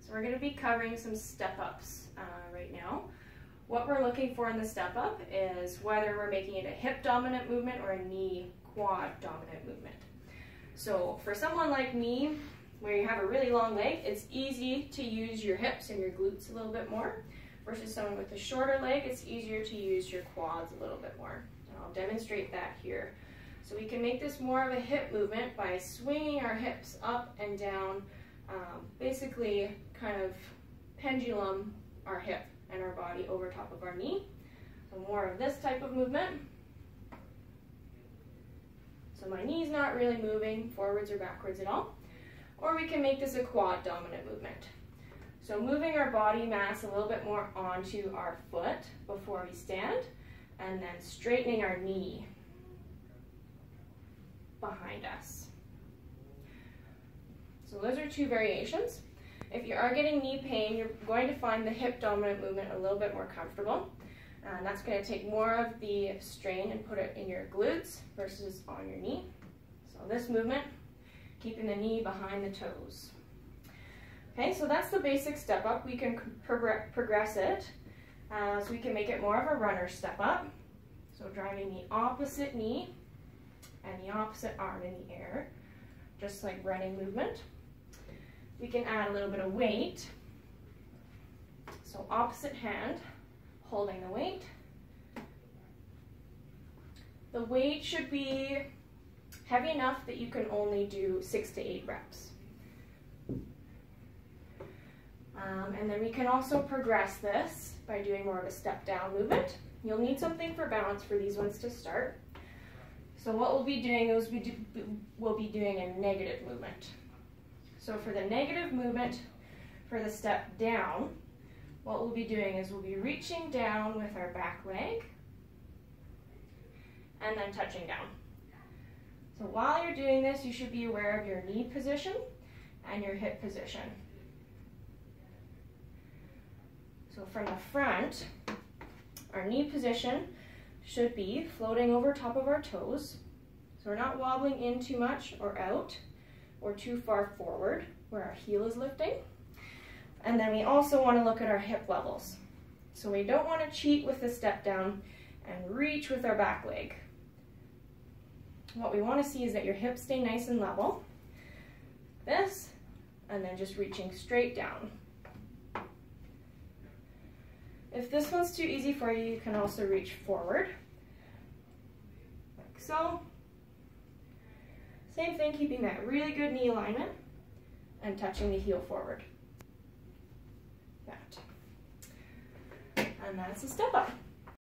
So we're going to be covering some step-ups right now. What we're looking for in the step-up is whether we're making it a hip-dominant movement or a knee-quad dominant movement. So for someone like me, where you have a really long leg, it's easy to use your hips and your glutes a little bit more. Versus someone with a shorter leg, it's easier to use your quads a little bit more. And I'll demonstrate that here. So we can make this more of a hip movement by swinging our hips up and down, basically kind of pendulum our hip and our body over top of our knee. So more of this type of movement. So my knee's not really moving forwards or backwards at all. Or we can make this a quad dominant movement. So moving our body mass a little bit more onto our foot before we stand, and then straightening our knee behind us. So those are two variations. If you are getting knee pain, you're going to find the hip dominant movement a little bit more comfortable. And that's going to take more of the strain and put it in your glutes versus on your knee. So this movement, keeping the knee behind the toes. Okay, so that's the basic step up. We can progress it. So we can make it more of a runner step up. So driving the opposite knee and the opposite arm in the air, just like running movement. We can add a little bit of weight. So opposite hand, holding the weight. The weight should be heavy enough that you can only do 6 to 8 reps. And then we can also progress this by doing more of a step down movement. You'll need something for balance for these ones to start. So what we'll be doing is we'll be doing a negative movement. So for the negative movement, for the step down, what we'll be doing is we'll be reaching down with our back leg and then touching down. So while you're doing this, you should be aware of your knee position and your hip position. So from the front, our knee position should be floating over top of our toes. So we're not wobbling in too much or out or too far forward where our heel is lifting. And then we also want to look at our hip levels. So we don't want to cheat with the step down and reach with our back leg. What we want to see is that your hips stay nice and level. This, and then just reaching straight down. If this one's too easy for you, you can also reach forward, like so. Same thing, keeping that really good knee alignment and touching the heel forward. That. And that's a step up.